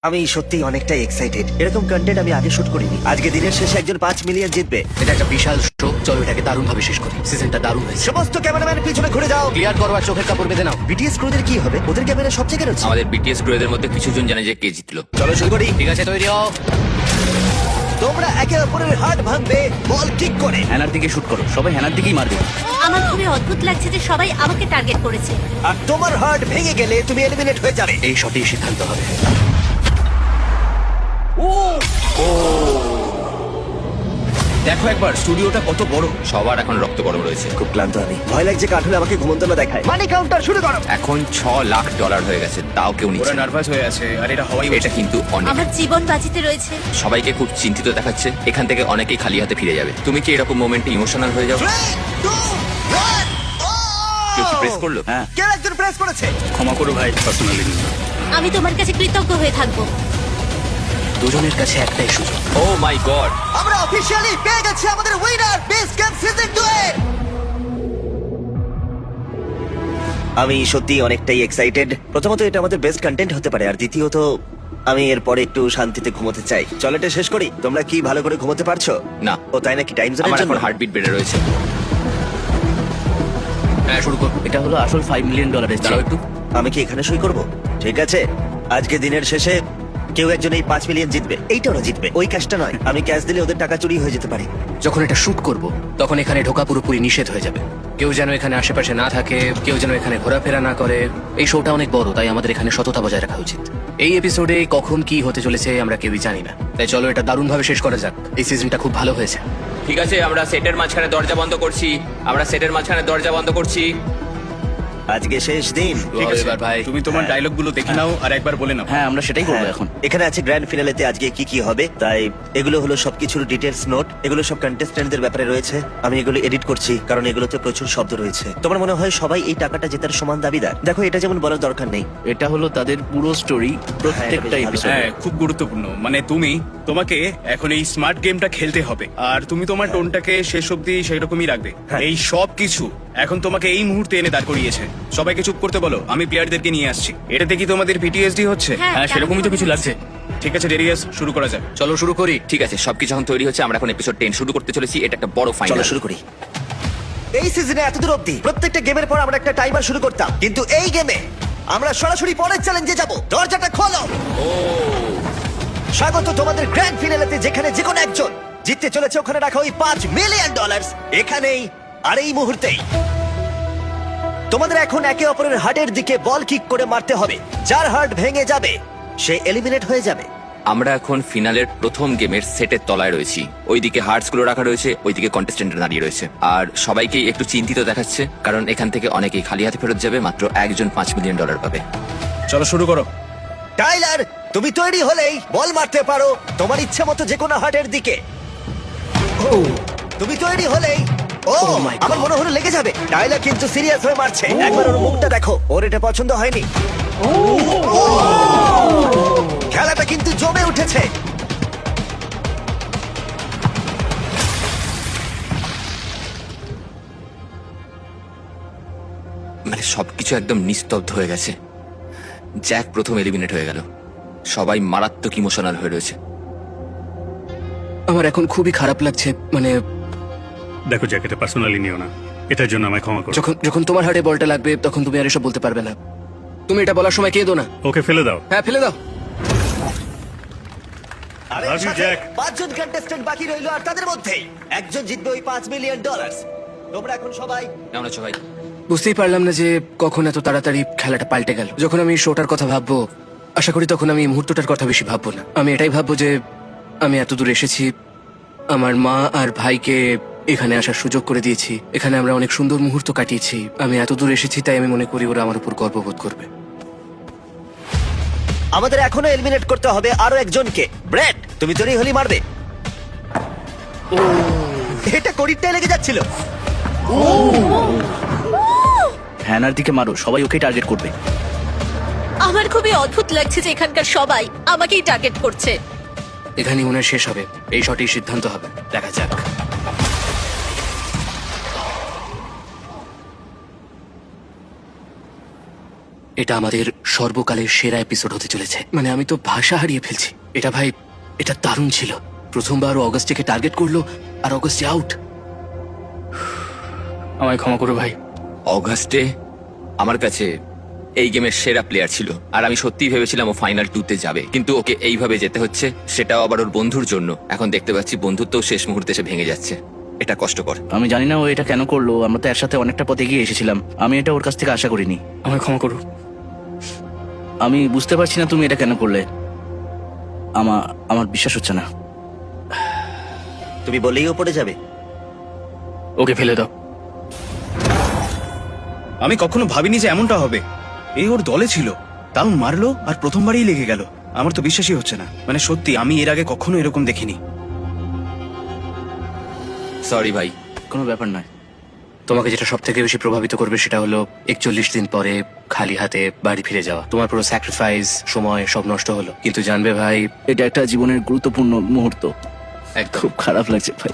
আমি সত্যি অনেকটাই এক্সাইটেড। এরকম কন্টেন্ট আমি আগে শুট করিনি। আজকে দিনের শেষে একজন 5 মিলিয়ন জিতবে। এটা একটা বিশাল শো। চলো এটাকে দারুণ ভাবে শেষ করি। সিজনটা দারুণ হয়েছে। সমস্ত ক্যামেরাম্যান পিছনে ঘুরে যাও। ক্লিয়ার করো আর চোখের কাপড় বেঁধে নাও। বিটিএস ক্রুদের কি হবে? ওদের ক্যামেরা সব জায়গায় রয়েছে। আমাদের বিটিএস ক্রুদের মধ্যে কিছু জন জানে যে কে জিতলো। চলো শুরু করি। ঠিক আছে, তৈরি হও। তোমরা একে অপরের হার্ট ভাঙবে বল কিক করে। হ্যানার দিকে শুট করো, সবাই হ্যানার দিকেই মারবে। আমার খুবই অদ্ভুত লাগছে যে সবাই আমাকে টার্গেট করেছে। আর তোমার হার্ট ভেঙে গেলে তুমি এলিমিনেট হয়ে যাবে। এই শটেই সিদ্ধান্ত হবে। দেখো একবার স্টুডিওটা কত বড়। সবার এখন রক্ত গরম রয়েছে। খুব ক্লান্ত আমি। ভয় লাগছে কাঠুরে আমাকে ঘুমন্ত না দেখায়। মানি কাউন্টার শুরু করো। এখন $6 লাখ হয়ে গেছে, তাও কেউ নিচ্ছে ওরা না। নার্ভাস হয়ে আছে আর এটা হওয়াই এটা কিন্তু অনেক। আমার জীবন বাজিতে রয়েছে। সবাইকে খুব চিন্তিত দেখাচ্ছে। এখান থেকে অনেকেই খালি হাতে ফিরে যাবে। তুমি কি এরকম মোমেন্টে ইমোশনাল হয়ে যাও? 3, 2, 1, কেউ কি প্রেস করলো? হ্যাঁ, কে একজন প্রেস করেছে? ক্ষমা করো ভাই, পার্সোনালি। আমি তোমার কাছে কৃতজ্ঞ হয়ে থাকবো। দুজনের কাছে একটাই সুযোগ। ও মাই গড! আমরা অফিশিয়ালি পেয়ে গেছি আমাদের উইনার বেস ক্যাম্প সিজন 2 এর। আমি সত্যি অনেকটাই এক্সাইটেড। প্রথমত এটা আমাদের বেস্ট কন্টেন্ট হতে পারে, আর দ্বিতীয়ত আমি এরপরে একটু শান্তিতে ঘুমোতে চাই। চল এটা শেষ করি। তোমরা কি ভালো করে ঘুমোতে পারছো? না। ও তাই নাকি? টাইম জোনের আমার জন্য এখন হার্টবিট বেড়ে রয়েছে। হ্যাঁ, শুরু করো। এটা হলো আসল $5 মিলিয়ন। দাঁড়াও একটু। আমি কি এখানে সই করব? ঠিক আছে। আজকে দিনের শেষে কেউ একজন এই 5 মিলিয়ন জিতবে। এইটা ওরা জিতবে, ওই ক্যাশটা নয়। আমি ক্যাশ দিলে ওদের টাকা চুরি হয়ে যেতে পারে। যখন এটা শুট করব তখন এখানে ঢোকা পুরোপুরি নিষেধ হয়ে যাবে। কেউ যেন এখানে আশেপাশে না থাকে, কেউ যেন এখানে ঘোরাফেরা না করে। এই শোটা অনেক বড়, তাই আমাদের এখানে সততা বজায় রাখা উচিত। এই এপিসোডে কখন কি হতে চলেছে আমরা কেউই জানি না, তাই চলো এটা দারুণভাবে শেষ করা যাক। এই সিজনটা খুব ভালো হয়েছে। ঠিক আছে, আমরা সেটের মাঝখানে দরজা বন্ধ করছি। আমরা সেটের মাঝখানে দরজা বন্ধ করছি। আজকে শেষ দিন। এবার ভাই তুমি তোমার ডায়লগ গুলো দেখে নাও আর একবার বলে নাও। হ্যাঁ, আমরা সেটাই করবো হ্যাঁ, এখন। এখানে আছে গ্র্যান্ড ফিনালেতে আজকে কি কি হবে। তাই এগুলো হলো সবকিছুর ডিটেলস নোট। এগুলো সব কন্টেস্ট্যান্টদের ব্যাপারে রয়েছে। আমি এগুলো এডিট করছি কারণ এগুলোতে প্রচুর শব্দ রয়েছে। তোমার মনে হয় সবাই এই টাকাটা জেতার সমান দাবিদার? দেখো, এটা যেমন বলার দরকার নেই। এটা হলো তাদের পুরো স্টোরি, প্রত্যেকটা হ্যাঁ, এপিসোড। হ্যাঁ, খুব গুরুত্বপূর্ণ। মানে তোমাকে এখন এই স্মার্ট গেমটা খেলতে হবে আর তুমি তোমার টোনটাকে শেষ অবধি সেই রকমই রাখবে। হ্যাঁ। এই সব কিছু এখন তোমাকে এই মুহূর্তে এনে দাঁড় করিয়েছে। সবাইকে চুপ করতে বলো, আমি প্লেয়ারদেরকে নিয়ে আসছি। এটাতে কি তোমাদের পিটিএসডি হচ্ছে? হ্যাঁ, সেরকমই তো কিছু লাগছে। ঠিক আছে ডেরিয়াস, শুরু করা যাক। চলো শুরু করি। ঠিক আছে, সবকিছু এখন তৈরি হচ্ছে। আমরা এখন এপিসোড 10 শুরু করতে চলেছি। এটা একটা বড় চলো ফাইনাল। শুরু করি। এই সিজনে এতদূর অবধি প্রত্যেকটা গেমের পর আমরা একটা টাইমার শুরু করতাম, কিন্তু এই গেমে আমরা সরাসরি পরের চ্যালেঞ্জে যাব। দরজাটা খোলো। স্বাগত তোমাদের গ্র্যান্ড ফিনালেতে, যেখানে যে কোনো একজন জিততে চলেছে ওখানে রাখা ওই $5 মিলিয়ন এখানেই আর এই মুহূর্তেই। তোমাদের এখন একে অপরের হার্টের দিকে বল কিক করে মারতে হবে। যার হার্ট ভেঙে যাবে সে এলিমিনেট হয়ে যাবে। আমরা এখন ফিনালের প্রথম গেমের সেটের তলায় রয়েছি। ওইদিকে হার্টস গুলো রাখা রয়েছে, ওইদিকে কন্টেস্টেন্টরা দাঁড়িয়ে রয়েছে। আর সবাইকেই একটু চিন্তিত দেখাচ্ছে, কারণ এখান থেকে অনেকেই খালি হাতে ফেরত যাবে। মাত্র একজন $5 মিলিয়ন পাবে। চলো শুরু করো। টাইলার, তুমি তৈরি হলেই বল মারতে পারো তোমার ইচ্ছে মতো যে কোনো হার্টের দিকে। তুমি তৈরি হলেই ও my God! আমার মনে হলো লেগে যাবে। টাইলার কিন্তু সিরিয়াস হয়ে মারছে। একবার ওর মুখটা দেখো, ওর এটা পছন্দ হয়নি। খেলাটা কিন্তু জমে উঠেছে। মানে সবকিছু একদম নিস্তব্ধ হয়ে গেছে। জ্যাক প্রথম এলিমিনেট হয়ে গেল। সবাই মারাত্মক ইমোশনাল হয়ে রয়েছে। আমার এখন খুবই খারাপ লাগছে। মানে দেখো জ্যাকেটে পার্সোনালি নিও না, এটার জন্য আমায় ক্ষমা করো। যখন যখন তোমার হাড়ে বলটা লাগবে তখন তুমি আর এসব বলতে পারবে না। তুমি এটা বলার সময় কেঁদো না। ওকে ফেলে দাও। হ্যাঁ, ফেলে দাও। আর Love এর you, সাথে Jack. 5 জন কন্টেস্ট্যান্ট বাকি রইলো, আর তাদের মধ্যেই একজন জিতবে ওই $5 মিলিয়ন। তোমরা এখন সবাই কেমন আছো ভাই? বুঝতেই পারলাম না যে কখন এত তাড়াতাড়ি খেলাটা পাল্টে গেল। যখন আমি শোটার কথা ভাববো, আশা করি তখন আমি এই মুহূর্তটার কথা বেশি ভাববো না। আমি এটাই ভাববো যে আমি এত দূর এসেছি, আমার মা আর ভাইকে এখানে আসার সুযোগ করে দিয়েছি। এখানে আমরা অনেক সুন্দর মুহূর্ত কাটিয়েছি। আমি এত দূর এসেছি, তাই আমি মনে করি ওরা আমার উপর গর্ববোধ করবে। আমাদের এখনো এলিমিনেট করতে হবে আরো একজনকে। ব্রেট, তুমি তৈরি হলি মারবে। এটা করিরটাই লেগে যাচ্ছিল। হ্যানার দিকে মারো, সবাই ওকেই টার্গেট করবে। আমার খুবই অদ্ভুত লাগছে যে এখানকার সবাই আমাকেই টার্গেট করছে। এখানেই মনে হয় শেষ হবে। এই শটেই সিদ্ধান্ত হবে। দেখা যাক। এটা আমাদের সর্বকালের সেরা এপিসোড হতে চলেছে। মানে আমি তো ভাষা হারিয়ে ফেলছি। এটা ভাই, এটা দারুণ ছিল। প্রথমবার ও অগাস্টকে টার্গেট করলো আর অগাস্টে আউট। আমায় ক্ষমা করো ভাই। অগাস্টে আমার কাছে এই গেমের সেরা প্লেয়ার ছিল, আর আমি সত্যিই ভেবেছিলাম ও ফাইনাল 2-তে যাবে, কিন্তু ওকে এইভাবে যেতে হচ্ছে, সেটাও আবার ওর বন্ধুর জন্য। এখন দেখতে পাচ্ছি বন্ধুত্বও শেষ মুহূর্তে এসে ভেঙে যাচ্ছে। এটা কষ্টকর। আমি জানি না ও এটা কেন করলো, আমরা তো একসাথে অনেকটা পথ এগিয়ে এসেছিলাম। আমি এটা ওর কাছ থেকে আশা করিনি। আমায় ক্ষমা করো। আমি বুঝতে পারছি না তুমি এটা কেন করলে। আমার বিশ্বাস হচ্ছে না। তুমি বললেই ও পড়ে যাবে। ওকে ফেলে দাও। আমি কখনো ভাবিনি যে এমনটা হবে। এই ওর দলে ছিল, তাও মারলো আর প্রথমবারই লেগে গেল। আমার তো বিশ্বাসই হচ্ছে না। মানে সত্যি আমি এর আগে কখনো এরকম দেখিনি। সরি ভাই। কোনো ব্যাপার নয়। তোমাকে যেটা সব থেকে বেশি প্রভাবিত করবে সেটা হলো 41 দিন পরে খালি হাতে বাড়ি ফিরে যাওয়া। তোমার পুরো স্যাক্রিফাইস, সময় সব নষ্ট হলো। কিন্তু জানবে ভাই, এটা একটা জীবনের গুরুত্বপূর্ণ মুহূর্ত। খুব খারাপ লাগছে ভাই।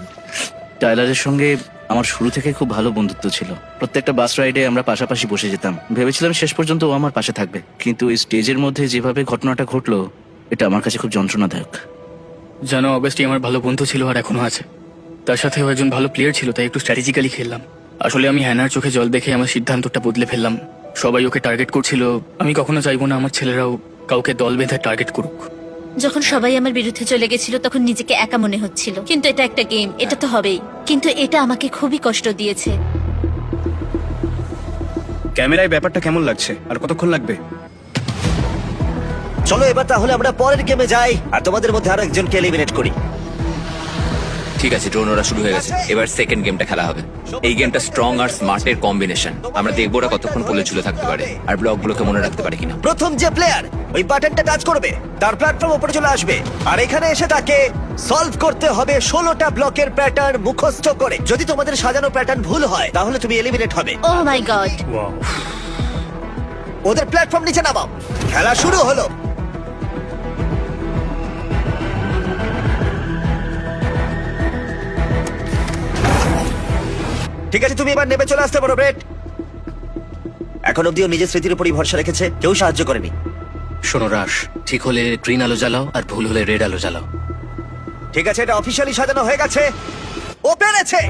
টাইলারের সঙ্গে আমার শুরু থেকে খুব ভালো বন্ধুত্ব ছিল। প্রত্যেকটা বাস রাইডে আমরা পাশাপাশি বসে যেতাম। ভেবেছিলাম শেষ পর্যন্ত ও আমার পাশে থাকবে, কিন্তু এই স্টেজের মধ্যে যেভাবে ঘটনাটা ঘটলো, এটা আমার কাছে খুব যন্ত্রণাদায়ক। জানো, অবশ্যই আমার ভালো বন্ধু ছিল আর এখনো আছে। তার সাথে ও একজন ভালো প্লেয়ার ছিল, তাই একটু স্ট্র্যাটেজিক্যালি খেললাম। আসলে আমি হ্যানার চোখে জল দেখে আমার সিদ্ধান্তটা বদলে ফেললাম। সবাই ওকে টার্গেট করছিল, আমি কখনো চাইবো না আমার ছেলেরাও কাউকে দল বেঁধে টার্গেট করুক। যখন সবাই আমার বিরুদ্ধে চলে গেছিল তখন নিজেকে একা মনে হচ্ছিল, কিন্তু এটা একটা গেম, এটা তো হবেই। কিন্তু এটা আমাকে খুবই কষ্ট দিয়েছে। ক্যামেরায় ব্যাপারটা কেমন লাগছে? আর কতক্ষণ লাগবে? চলো এবার তাহলে আমরা পরের গেমে যাই আর তোমাদের মধ্যে আরো একজনকে এলিমিনেট করি। ঠিক আছে, ড্রোন ওরা শুরু হয়ে গেছে। এবার সেকেন্ড গেমটা খেলা হবে। এই গেমটা স্ট্রং আর স্মার্টের কম্বিনেশন। আমরা দেখবো ওরা কতক্ষণ কোলে ঝুলে থাকতে পারে আর ব্লকগুলোকে মনে রাখতে পারে কিনা। প্রথম যে প্লেয়ার ওই বাটনটা টাচ করবে তার প্ল্যাটফর্ম উপরে চলে আসবে, আর এখানে এসে তাকে সলভ করতে হবে 16টা ব্লকের প্যাটার্ন মুখস্থ করে। যদি তোমাদের সাজানো প্যাটার্ন ভুল হয় তাহলে তুমি এলিমিনেট হবে। ও মাই গড। ওয়াও, ওদের প্ল্যাটফর্ম নিচে নামাও। খেলা শুরু হলো। ঠিক আছে, তুমি এবার নেমে চলে আসতে পারো ব্রেট। এখন অব্দি ও নিজের স্মৃতির উপরই ভরসা রেখেছে, কেউ সাহায্য করেনি। শোনো রাশ, ঠিক হলে গ্রিন আলো জ্বালাও আর ভুল হলে রেড আলো জ্বালাও। ঠিক আছে, এটা অফিসিয়ালি সাজানো হয়ে গেছে। ও পেরেছে।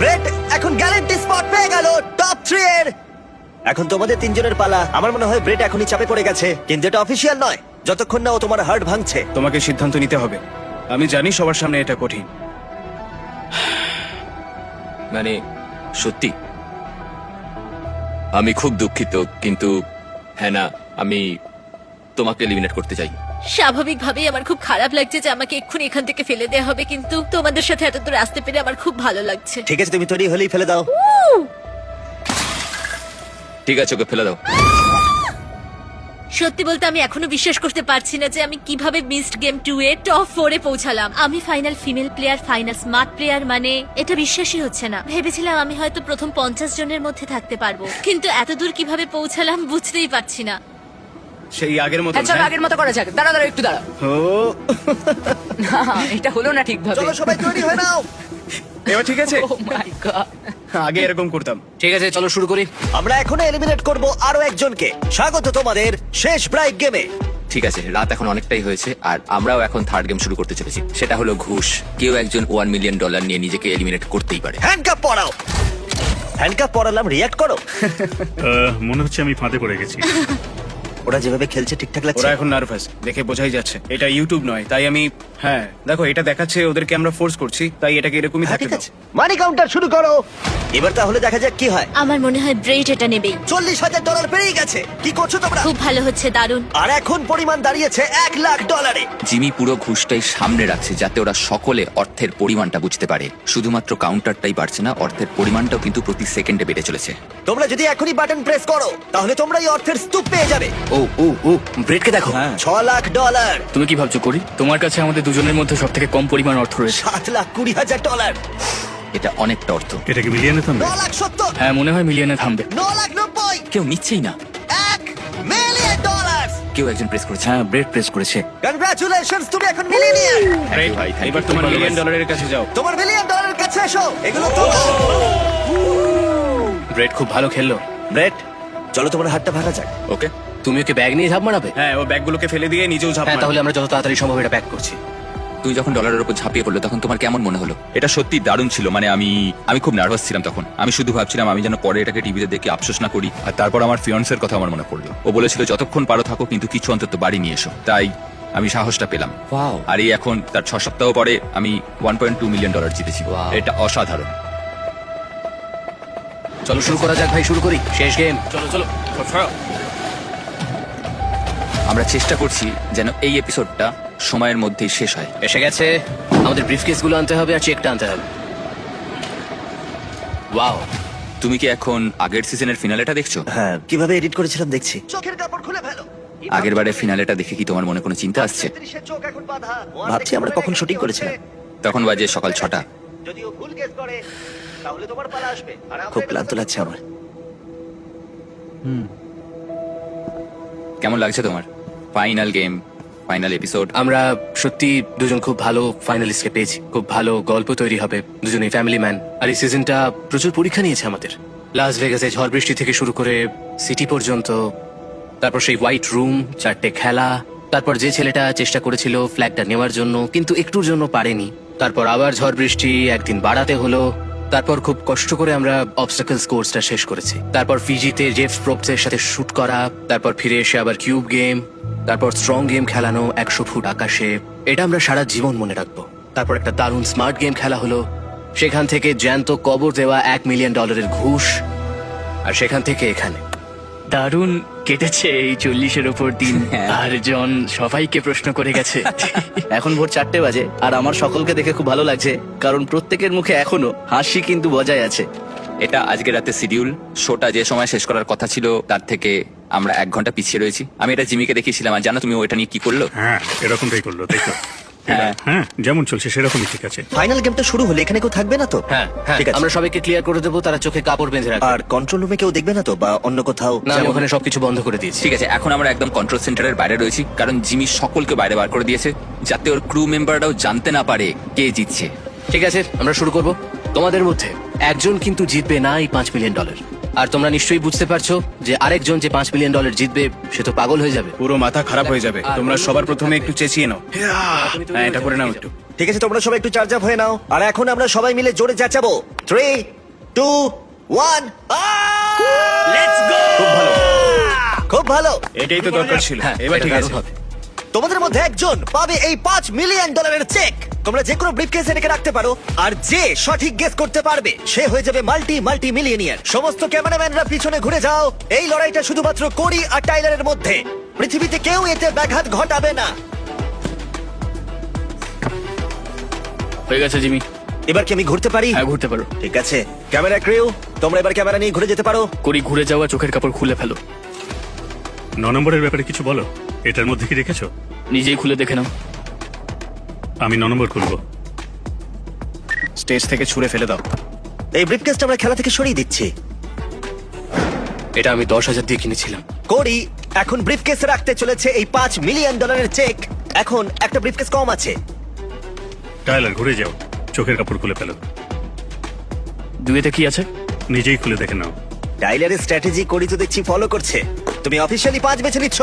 ব্রেট এখন গ্যারান্টি স্পট পেয়ে গেল টপ 3 এর। এখন তোমাদের তিনজনের পালা। আমার মনে হয় ব্রেট এখনই চাপে পড়ে গেছে, কিন্তু এটা অফিসিয়াল নয় যতক্ষণ না ও তোমার হার্ট ভাঙছে। তোমাকে সিদ্ধান্ত নিতে হবে। আমি জানি সবার সামনে এটা কঠিন। মানে সত্যি আমি খুব দুঃখিত, কিন্তু হ্যাঁ না, আমি তোমাকে এলিমিনেট করতে চাই। স্বাভাবিকভাবেই আমার খুব খারাপ লাগছে যে আমাকে এক্ষুনি এখান থেকে ফেলে দেওয়া হবে, কিন্তু তোমাদের সাথে এত দূর আসতে পেরে আমার খুব ভালো লাগছে। ঠিক আছে, তুমি তৈরি হলেই ফেলে দাও। ঠিক আছে, ওকে ফেলে দাও। সত্যি বলতে আমি এখনো বিশ্বাস করতে পারছি না যে আমি কিভাবে মিসড গেম 2 এর টপ 4 এ পৌঁছালাম। আমি final female player, final smart player, মানে এটা বিশ্বাসই হচ্ছে না। ভেবেছিলাম আমি হয়তো প্রথম 50 জনের মধ্যে থাকতে পারবো, কিন্তু এত দূর কিভাবে পৌঁছালাম বুঝতেই পারছি না। সেই আগের মতো। চলো আগের মতো করা যাক। দাঁড়া দাঁড়া, একটু দাঁড়া। এটা হলো না ঠিকভাবে। চলো সবাই তৈরি হয়ে নাও। এবার ঠিক আছে? Oh my God! আগে এরকম করতাম। ঠিক আছে, চলো শুরু করি। আমরা এখন এলিমিনেট করব আরো একজনকে। স্বাগত তোমাদের শেষ ব্রাইক গেমে। ঠিক আছে, রাত এখন অনেকটাই হয়েছে আর আমরাও এখন থার্ড গেম শুরু করতে চলেছি। সেটা হলো ঘুষ। কেউ একজন $1 মিলিয়ন নিয়ে নিজেকে এলিমিনেট করতেই পারে। হ্যান্ডকাপ পরাও। হ্যান্ডকাপ পরালাম, রিয়াক্ট করো। মনে হচ্ছে আমি ফাঁদে পড়ে গেছি। ওরা যেভাবে খেলছে ঠিকঠাক লাগছে। ওরা এখন নার্ভাস, দেখে বোঝাই যাচ্ছে। এটা ইউটিউব নয়, তাই আমি হ্যাঁ দেখো এটা দেখাচ্ছে ওদেরকে আমরা ফোর্স করছি, তাই এটাকে এরকমই হ্যাঁ, থাকতে ঠিক দাও। আছে, মানি কাউন্টার শুরু করো। এবার তাহলে দেখা যাক কি হয়। আমার মনে হয় ব্রেড এটা নেবেই। $40,000 পেরিয়ে গেছে। কি করছো তোমরা? খুব ভালো হচ্ছে, দারুণ। আর এখন পরিমাণ দাঁড়িয়েছে $1 লাখ। জিমি পুরো ঘুষটাই সামনে রাখছে যাতে ওরা সকলে অর্থের পরিমাণটা বুঝতে পারে। শুধুমাত্র কাউন্টারটাই বাড়ছে না, অর্থের পরিমাণটাও কিন্তু প্রতি সেকেন্ডে বেড়ে চলেছে। তোমরা যদি এখনই বাটন প্রেস করো তাহলে তোমরা এই অর্থের স্তূপ পেয়ে যাবে। ও ও ও, ব্রেডকে দেখো। হ্যাঁ, $6 লাখ। তুমি কি ভাবছো করি? তোমার কাছে আমাদের দুজনের মধ্যে সব থেকে কম পরিমাণ অর্থ রয়েছে। $7,20,000। এটা অনেকটা অর্থ। এটা কি মিলিয়নে থামবে? $9,70,000। হ্যাঁ, মনে হয় মিলিয়নে থামবে। $9,90,000। কেউ নিচ্ছেই না। $1 মিলিয়ন। কেউ একজন প্রেস করেছে। হ্যাঁ, ব্রেড প্রেস করেছে। কনগ্রাচুলেশনস, তুমি এখন মিলিয়নিয়ার। Thank you ভাই, thank you. এবার তোমার $1 মিলিয়নের কাছে যাও। তোমার $1 মিলিয়ন কাছে এসো, এগুলো তোমার। ব্রেড খুব ভালো খেললো। ব্রেট, চলো তোমার হাতটা ভাঙা যাক। ওকে, তুমি ওকে ব্যাগ নিয়ে ঝাঁপ মারাবে? হ্যাঁ, ও ব্যাগগুলোকে ফেলে দিয়ে নিজেও ঝাঁপ হ্যাঁ, মারবে। তাহলে আমরা যত তাড়াতাড়ি সম্ভব এটা প্যাক করছি। তুই যখন ডলারের উপর ঝাঁপিয়ে পড়লো তখন তোমার কেমন মনে হলো? এটা সত্যি দারুণ ছিল, মানে আমি খুব নার্ভাস ছিলাম তখন। আমি শুধু ভাবছিলাম আমি যেন পরে এটাকে টিভিতে দেখে আফসোস না করি। আর তারপর আমার ফিয়ন্সের কথা আমার মনে পড়লো। ও বলেছিল যতক্ষণ পারো থাকো, কিন্তু কিছু অন্তত বাড়ি নিয়ে এসো। তাই আমি সাহসটা পেলাম। আর এই এখন তার 6 সপ্তাহ পরে আমি $1.2 মিলিয়ন জিতেছি। এটা অসাধারণ। চলো শুরু করা যাক ভাই, শুরু করি। শেষ গেম। চলো চলো। আমরা চেষ্টা করছি যেন এই এপিসোডটা সময়ের মধ্যেই শেষ হয়। এসে গেছে। আমাদের ব্রিফকেস গুলো আনতে হবে আর চেকটা আনতে হবে। ওয়াও, তুমি কি এখন আগের সিজনের ফিনালেটা দেখছো? হ্যাঁ, কিভাবে এডিট করেছিলাম দেখছি। চোখের কাপড় খুলে ফেলো। আগের বারে ফিনালেটা দেখে কি তোমার মনে কোনো চিন্তা আসছে? চোখ এখন বাঁধা। ভাবছি আমরা কখন শুটিং করেছিলাম। তখন বাজে সকাল 6টা। যদি ও ভুল গেস করে তাহলে তোমার পালা আসবে। খুব ক্লান্ত লাগছে আমার। কেমন লাগছে তোমার? Final game, final episode. আমরা সত্যি দুজন খুব ভালো ফাইনালিস্টকে পেয়েছি। খুব ভালো গল্প তৈরি হবে, দুজনেই ফ্যামিলি ম্যান। আর এই সিজনটা প্রচুর পরীক্ষা নিয়েছে আমাদের। লাস ভেগাসে ঝড় বৃষ্টি থেকে শুরু করে সিটি পর্যন্ত, তারপর সেই হোয়াইট রুম, 4টে খেলা, তারপর যে ছেলেটা চেষ্টা করেছিল ফ্ল্যাগটা নেওয়ার জন্য কিন্তু একটুর জন্য পারেনি, তারপর আবার ঝড় বৃষ্টি, একদিন বাড়াতে হলো, তারপর খুব কষ্ট করে আমরা অবস্টাকলস কোর্সটা শেষ করেছি, তারপর ফিজিতে জেফ প্রপসের সাথে শুট করা, তারপর ফিরে এসে আবার কিউব গেম, তারপর স্ট্রং গেম খেলানো 100 ফুট আকাশে। এটা আমরা সারা জীবন মনে রাখবো। তারপর একটা দারুণ স্মার্ট গেম খেলা হলো, সেখান থেকে জ্যান্ত কবর দেওয়া $1 মিলিয়ন ঘুষ, আর সেখান থেকে এখানে। দারুণ কেটেছে এই 40-এর ওপর দিন। আর জন সবাইকে প্রশ্ন করে গেছে। এখন ভোর 4টে বাজে আর আমার সকলকে দেখে খুব ভালো লাগছে, কারণ প্রত্যেকের মুখে এখনো হাসি কিন্তু বজায় আছে। এটা আজকে রাতে শিডিউল। শোটা যে সময় শেষ করার কথা ছিল তার থেকে আমরা 1 ঘন্টা পিছিয়ে রয়েছি। আমি এটা জিমিকে দেখিয়েছিলাম, আর জানো তুমি ওইটা নিয়ে কি করলো? হ্যাঁ, এরকমটাই করলো, তাই তো? হ্যাঁ। হ্যাঁ, যেমন চলছে সেরকমই ঠিক আছে। ফাইনাল গেমটা শুরু হলে এখানে কেউ থাকবে না তো? হ্যাঁ হ্যাঁ, ঠিক আছে। আমরা সবাইকে ক্লিয়ার করে দেবো, তারা চোখে কাপড় বেঁধে রাখবে। আর কন্ট্রোল রুমে কেউ দেখবে না তো, বা অন্য কোথাও? না, আমি ওখানে সবকিছু বন্ধ করে দিয়েছি। ঠিক আছে, এখন আমরা একদম কন্ট্রোল সেন্টারের বাইরে রয়েছি, কারণ জিমি সকলকে বাইরে বার করে দিয়েছে যাতে ওর ক্রু মেম্বাররাও জানতে না পারে কে জিতছে। ঠিক আছে, আমরা শুরু করব। তোমাদের মধ্যে একজন কিন্তু জিতবে না এই $5 মিলিয়ন। আর তোমরা নিশ্চয়ই বুঝতে পারছো যে আরেকজন যে $5 মিলিয়ন জিতবে সে তো পাগল হয়ে যাবে। পুরো মাথা খারাপ হয়ে যাবে। তোমরা সবার প্রথমে একটু চেঁচিয়ে নাও। হ্যাঁ, এটা করে নাও একটু। ঠিক আছে, তোমরা সবাই একটু চার্জ আপ হয়ে নাও। আর এখন আমরা সবাই মিলে জোরে চেঁচাবো 3, 2, 1। Let's go! খুব ভালো, খুব ভালো। এটাই তো দরকার ছিল। হ্যাঁ, এবার এটা ঠিক দারুণ আছে। হবে। তোমাদের মধ্যে একজন পাবে এই $5 মিলিয়ন চেক। তোমরা যে কোনো ব্রিফকেসে রেখে রাখতে পারো, আর যে সঠিক গেস করতে পারবে সে হয়ে যাবে মাল্টি মিলিয়নিয়ার। সমস্ত ক্যামেরাম্যানরা পিছনে ঘুরে যাও। এই লড়াইটা শুধুমাত্র কোরি আর টাইলারের মধ্যে। পৃথিবীতে কেউ এতে ব্যাঘাত ঘটাবে না। হয়ে গেছে জিমি। এবার কি আমি ঘুরতে পারি? হ্যাঁ, ঘুরতে পারো। ঠিক আছে, ক্যামেরা ক্রিউ, তোমরা এবার ক্যামেরা নিয়ে ঘুরে যেতে পারো। করি ঘুরে যাওয়া চোখের কাপড় খুলে ফেলো। 9 নম্বরের ব্যাপারে কিছু বলো। এটার মধ্যে কি রেখেছো? নিজেই খুলে দেখে নাও। আমি 9 নম্বর খুলবো। স্টেজ থেকে ছুঁড়ে ফেলে দাও। এই ব্রিফকেসটা আমরা খেলা থেকে সরিয়ে দিচ্ছি। এটা আমি 10,000 দিয়ে কিনেছিলাম। কোরি এখন ব্রিফকেসে রাখতে চলেছে এই $5 মিলিয়ন চেক। এখন একটা ব্রিফকেস কম আছে। টাইলার, ঘুরে যাও, চোখের কাপড় খুলে ফেলো। দুয়েতে কি আছে? নিজেই খুলে দেখে নাও। টাইলারের স্ট্র্যাটেজি কোরি তো দেখছি ফলো করছে। তুমি অফিসিয়ালি 5 বেছে নিচ্ছ।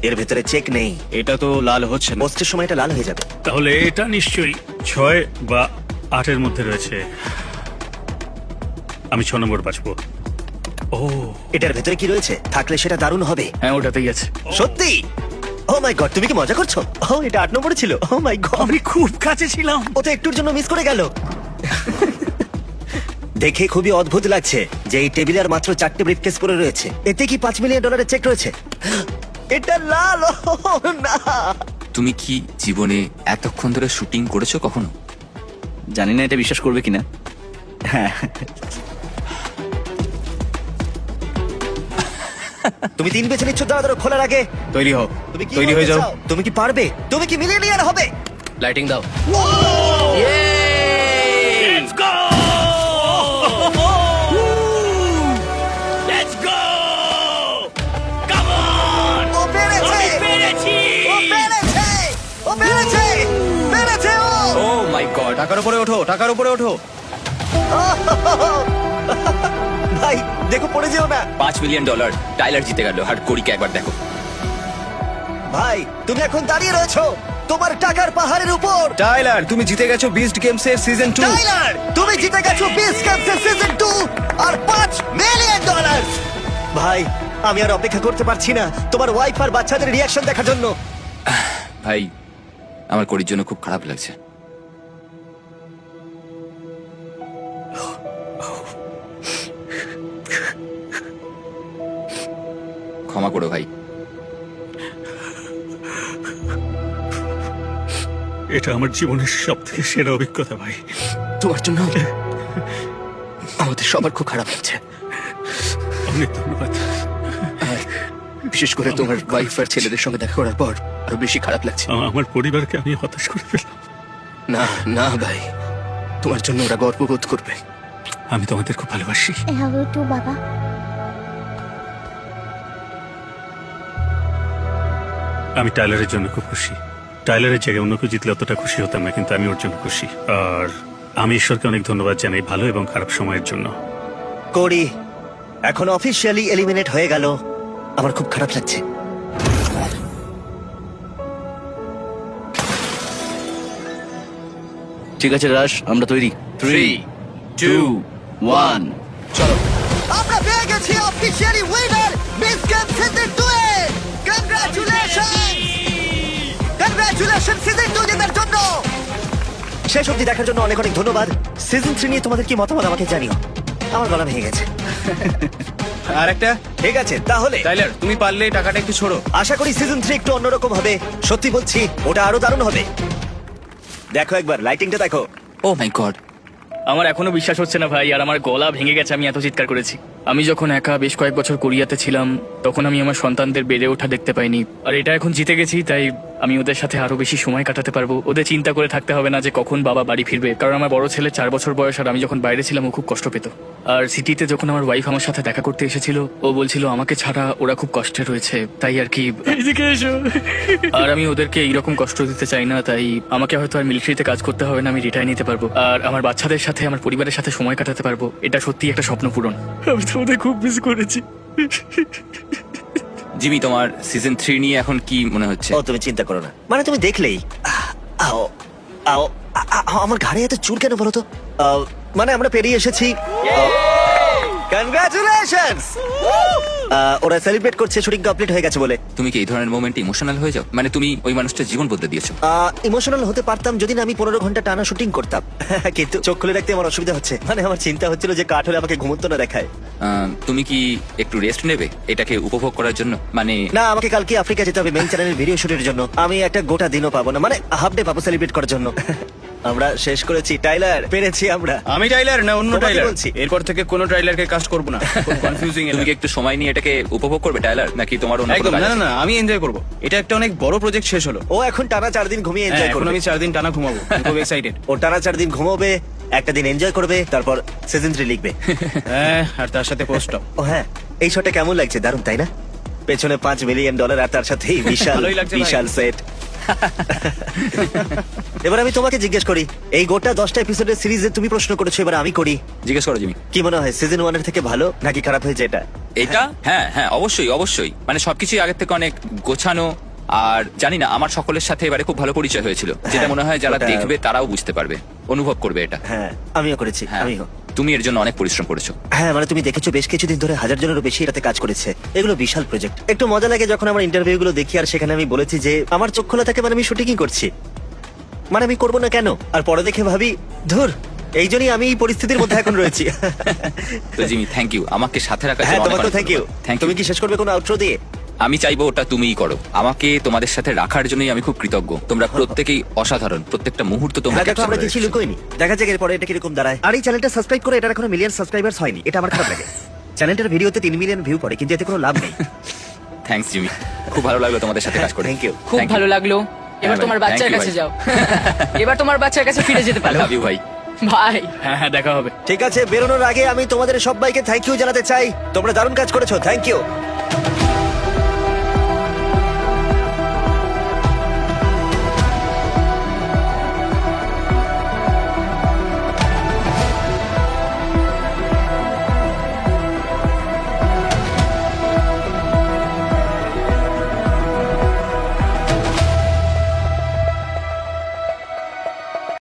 এর ভেতরে চেক নেই। এটা তো লাল হচ্ছে না। পোস্টের সময় এটা লাল হয়ে যাবে। তাহলে এটা নিশ্চয়ই 6 বা 8-এর মধ্যে রয়েছে। আমি 6 নম্বর বাঁচবো। ও, এটার ভেতরে কি রয়েছে? থাকলে সেটা দারুণ হবে। হ্যাঁ, ওটাতেই আছে। সত্যি? ও মাই গড, তুমি কি মজা করছো? ও, এটা 8 নম্বরে ছিল। ও মাই গড, আমি খুব কাছে ছিলাম। ও তো একটুর জন্য মিস করে গেল। দেখে খুবই অদ্ভুত লাগছে যে এই টেবিলে আর মাত্র 4টে ব্রিফকেস পড়ে রয়েছে। এতে কি $5 মিলিয়ন চেক রয়েছে? এটা লাল। ও না! তুমি কি জীবনে এতক্ষণ ধরে শুটিং করেছো কখনো? জানি না এটা বিশ্বাস করবে কিনা। হ্যাঁ, তুমি 3 বেছে নিচ্ছ দাঁড়া খোলার আগে। তৈরি হও, তুমি কি তৈরি হয়ে বলতে যাও। চাও? তুমি কি পারবে? তুমি কি মিলিয়নিয়ার হবে? লাইটিং দাও। ও পেরেছে! ও পেরেছে! ও পেরেছে! পেরেছে ও! ও মাই গড! টাকার উপরে ওঠো, টাকার উপরে ওঠো। ভাই দেখো পড়ে যেও না। $5 মিলিয়ন টাইলার জিতে গেল, আর কোরিকে একবার দেখো। ভাই তুমি এখন দাঁড়িয়ে রয়েছো তোমার টাকার পাহাড়ের উপর। টাইলার, তুমি জিতে গেছো বিস্ট গেমস এর সিজন 2। টাইলার তুমি জিতে গেছো বিস ক্যাপসের সিজন 2 আর $5 মিলিয়ন। ভাই আমি আর অপেক্ষা করতে পারছি না তোমার ওয়াইফ আর বাচ্চাদের রিয়াকশন দেখার জন্য। ভাই আমার কোরির জন্য খুব খারাপ লাগছে। ক্ষমা করো ভাই। এটা আমার জীবনের সব থেকে সেরা অভিজ্ঞতা ভাই। তোমার জন্য আমাদের সবার খুব খারাপ লাগছে, অনেক ধন্যবাদ। আর বিশেষ করে তোমার ওয়াইফ আর ছেলেদের সঙ্গে দেখা করার পর আরো বেশি খারাপ লাগছে। আমার পরিবারকে আমি হতাশ করে ফেললাম। না না ভাই, তোমার জন্য ওরা গর্ববোধ করবে। আমি তোমাদের খুব ভালোবাসি। বাবা আমি টাইলারের জন্য খুব খুশি। টাইলারের জায়গায় অন্য কেউ জিতলে অতটা খুশি হতাম না, কিন্তু আমি ওর জন্য খুশি। আর আমি ঈশ্বরকে অনেক ধন্যবাদ জানাই ভালো এবং খারাপ সময়ের জন্য। কোরি এখন অফিসিয়ালি এলিমিনেট হয়ে গেল, আমার খুব খারাপ লাগছে। ঠিক আছে রাশ, আমরা তৈরি। 3, 2, 1 চলো। আমরা পেয়ে গেছি officially winner miss game season 2 এর। কংগ্রাচুলেশন সিজন 2 জেতার জন্য। শেষ অবধি দেখার জন্য অনেক অনেক ধন্যবাদ। সিজন 3 নিয়ে তোমাদের কি মতামত আমাকে জানিও। আমার গলা ভেঙে গেছে। আর একটা, ঠিক আছে তাহলে টাইলার তুমি পারলে টাকাটা একটু ছোড়ো। আশা করি সিজন 3 একটু অন্যরকম হবে। সত্যি বলছি ওটা আরো দারুণ হবে। দেখো একবার লাইটিংটা দেখো। ও মাই গড, আমার এখনো বিশ্বাস হচ্ছে না ভাই, আর আমার গলা ভেঙে গেছে, আমি এত চিৎকার করেছি। আমি যখন একা বেশ কয়েক বছর কোরিয়াতে ছিলাম তখন আমি আমার সন্তানদের বেড়ে ওঠা দেখতে পাইনি, আর এটা এখন জিতে গেছি তাই আমি ওদের সাথে আরো বেশি সময় কাটাতে পারবো। ওদের চিন্তা করে থাকতে হবে না যে কখন বাবা বাড়ি ফিরবে, কারণ আমার বড় ছেলে 4 বছর বয়স, আর আমি যখন বাইরে ছিলাম ও খুব কষ্ট পেত। আর সিটিতে যখন আমার ওয়াইফ আমার সাথে দেখা করতে এসেছিল ও বলছিল আমাকে ছাড়া ওরা খুব কষ্টে রয়েছে, তাই আর কি আর আমি ওদেরকে এইরকম কষ্ট দিতে চাই না, তাই আমাকে হয়তো আর মিলিটারিতে কাজ করতে হবে না, আমি রিটায়ার নিতে পারবো আর আমার বাচ্চাদের সাথে আমার পরিবারের সাথে সময় কাটাতে পারবো। এটা সত্যি একটা স্বপ্ন পূরণ। আমি তো ওদের খুব মিস করেছি। জিমি তোমার সিজন 3 নিয়ে এখন কি মনে হচ্ছে? ও তুমি চিন্তা করো না, মানে তুমি দেখলেই আও আও আমার ঘাড়ে এত চুল কেন বলো তো? মানে আমরা পেরিয়ে এসেছি। কনগ্রাচুলেশনস! ওরা সেলিব্রেট করছে শুটিং কমপ্লিট হয়ে গেছে বলে। তুমি কি এই ধরনের মোমেন্টে ইমোশনাল হয়ে যাও? মানে তুমি ওই মানুষটার জীবন বদলে দিয়েছো। ইমোশনাল হতে পারতাম যদি না আমি 15 ঘন্টা টানা শুটিং করতাম। কিন্তু চোখ খুলে রাখতে আমার অসুবিধা হচ্ছে, মানে আমার চিন্তা হচ্ছিল যে কাঠ হলে আমাকে ঘুমন্ত না দেখায়। তুমি কি একটু রেস্ট নেবে এটাকে উপভোগ করার জন্য? মানে না, আমাকে কালকে আফ্রিকা যেতে হবে মেন চ্যানেলের ভিডিও শুটের জন্য। আমি একটা গোটা দিনও পাবো না, মানে হাফ ডে পাবো সেলিব্রেট করার জন্য। আমরা শেষ করেছি টাইলার, পেরেছি আমরা। আমি টাইলার না অন্য তোমাকে টাইলার বলছি। এরপর থেকে কোনো টাইলারকে কাস্ট করব না। কনফিউজিং তুমি কি একটু সময় নিয়ে এটাকে উপভোগ করবে টাইলার, নাকি তোমার অন্য কোনো একদম কাজ না আছে? না না, আমি এনজয় করব। এটা একটা অনেক বড় প্রজেক্ট শেষ হলো। ও এখন টানা 4 দিন ঘুমিয়ে হ্যাঁ, এনজয় এখন করবে। আমি 4 দিন টানা ঘুমাবো, আমি খুব এক্সাইটেড। ও টানা 4 দিন ঘুমাবে, একটা দিন এনজয় করবে, তারপর সিজন 3 লিখবে। হ্যাঁ, আর তার সাথে পোস্টও। ও হ্যাঁ, এই শটটা কেমন লাগছে? দারুণ তাই না? পেছনে $5 মিলিয়ন আর তার সাথে এই বিশাল ভালোই লাগছে ভাই। বিশাল সেট। এবার আমি তোমাকে জিজ্ঞেস করি, এই গোটা 10টা এপিসোডের সিরিজে তুমি প্রশ্ন করেছো, এবার আমি করি। জিজ্ঞেস করো জিমি। কি মনে হয় সিজন 1 এর থেকে ভালো নাকি খারাপ হয়েছে এটা? এটা হ্যাঁ হ্যাঁ অবশ্যই অবশ্যই, মানে সবকিছুই আগের থেকে অনেক গোছানো। আর জানি না, আমার সকলের সাথে এবারে খুব ভালো পরিচয় হয়েছিল, যেটা মনে হয় যারা ওটা- দেখবে তারাও বুঝতে পারবে, অনুভব করবে এটা। হ্যাঁ আমিও করেছি, হ্যাঁ, আমিও। তুমি এর জন্য অনেক পরিশ্রম করেছো। হ্যাঁ মানে তুমি দেখেছো বেশ কিছুদিন ধরে 1000 জনেরও বেশি এটাতে কাজ করেছে। এগুলো বিশাল প্রজেক্ট। একটু মজা লাগে যখন আমার ইন্টারভিউ গুলো দেখি আর সেখানে আমি বলেছি যে আমার চোখ খোলা থাকে, মানে আমি শুটিংই করছি, মানে আমি করবো না কেন? আর পরে দেখে ভাবি ধুর, এই জন্যই আমি এই পরিস্থিতির মধ্যে এখন রয়েছি। তো জিমি থ্যাংক ইউ আমাকে সাথে রাখার হ্যাঁ জন্য। তোমাকেও থ্যাংক ইউ। থ্যাংক তুমি ইউ। কি শেষ করবে কোনো আউটরো দিয়ে? আমি চাইবো ওটা তুমিই করো। আমাকে তোমাদের সাথে রাখার জন্যই আমি খুব কৃতজ্ঞ। তোমরা প্রত্যেকেই অসাধারণ, প্রত্যেকটা মুহূর্ত তোমরা হ্যাঁ দেখো capture আমরা করে কিছু রেখেছো। লুকোইনি, দেখা যাক এরপরে এটা কিরকম দাঁড়ায়। আর এই চ্যানেলটা সাবস্ক্রাইব করে এটার এখনো মিলিয়ন সাবস্ক্রাইবার্স হয়নি, এটা আমার খারাপ লাগে। চ্যানেলটার ভিডিওতে 3 মিলিয়ন ভিউ পড়ে, কিন্তু এতে কোনো লাভ নেই। থ্যাঙ্কস জিমি, খুব ভালো লাগলো তোমাদের সাথে কাজ করে। Thank you. খুব Thank you. ভালো লাগলো। এবার ভাই, তোমার thank বাচ্চার you কাছে ভাই। যাও। এবার তোমার বাচ্চার কাছে ফিরে যেতে পারো। লাভ ইউ ভাই। ভাই হ্যাঁ হ্যাঁ, দেখা হবে। ঠিক আছে, বেরোনোর আগে আমি তোমাদের সবাইকে থ্যাংক ইউ জানাতে চাই। তোমরা দারুণ কাজ করেছো, থ্যাংক ইউ।